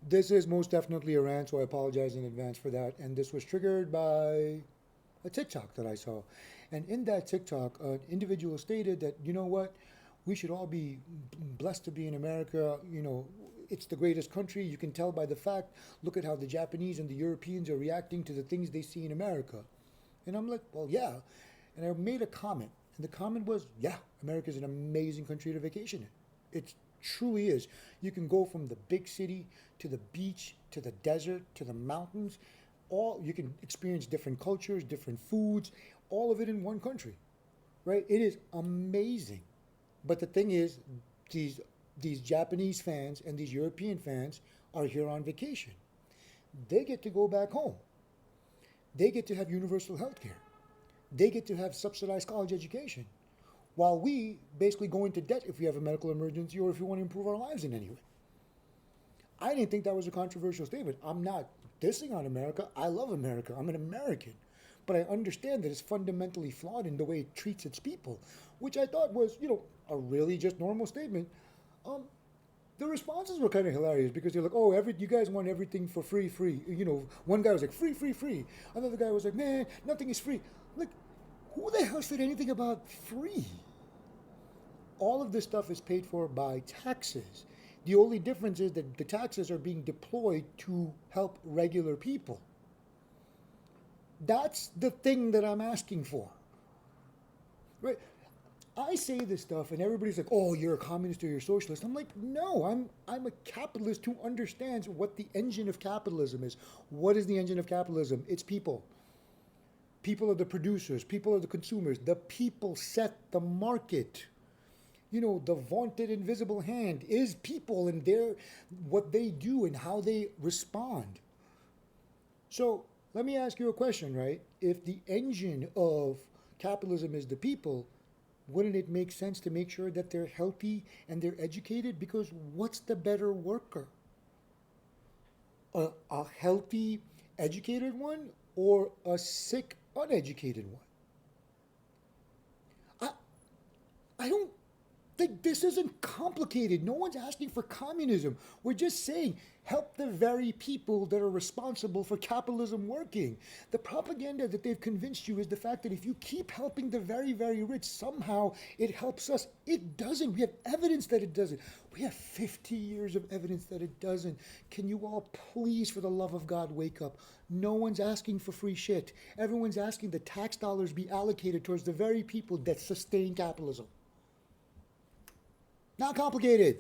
This is most definitely a rant, so I apologize in advance for that. And this was triggered by a TikTok that I saw. And in that TikTok, an individual stated that, you know what, we should all be blessed to be in America. You know, it's the greatest country. You can tell by the fact, look at how the Japanese and the Europeans are reacting to the things they see in America. And I'm like, well, yeah. And I made a comment. And the comment was, yeah, America is an amazing country to vacation in. It truly is. You can go from the big city to the beach to the desert to the mountains. All you can experience different cultures, different foods, all of it in one country, right? It is amazing. But the thing is, these these Japanese fans and these European fans are here on vacation. They get to go back home. They get to have universal health care. They get to have subsidized college education. While we basically go into debt if we have a medical emergency or if we want to improve our lives in any way. I didn't think that was a controversial statement. I'm not dissing on America. I love America. I'm an American. But I understand that it's fundamentally flawed in the way it treats its people, which I thought was, a really just normal statement. Um, the responses were kind of hilarious because they're like, "Oh, you guys want everything for free, free." One guy was like, "Free, free, free." Another guy was like, "Man, nothing is free." Like, who the hell said anything about free? All of this stuff is paid for by taxes. The only difference is that the taxes are being deployed to help regular people. That's the thing that I'm asking for. Right? I say this stuff and everybody's like, "Oh, you're a communist or you're a socialist." I'm like, "No, I'm a capitalist who understands what the engine of capitalism is." What is the engine of capitalism? It's people. People are the producers, people are the consumers. The people set the market. The vaunted invisible hand is people and what they do and how they respond. So let me ask you a question, right? If the engine of capitalism is the people, wouldn't it make sense to make sure that they're healthy and they're educated? Because what's the better worker? A healthy, educated one or a sick, uneducated one? I, I don't think this isn't complicated. No one's asking for communism. We're just saying help the very people that are responsible for capitalism working. The propaganda that they've convinced you is the fact that if you keep helping the very, very rich, somehow it helps us. It doesn't. We have evidence that it doesn't. We have 50 years of evidence that it doesn't. Can you all please, for the love of God, wake up? No one's asking for free shit. Everyone's asking the tax dollars be allocated towards the very people that sustain capitalism. Not complicated.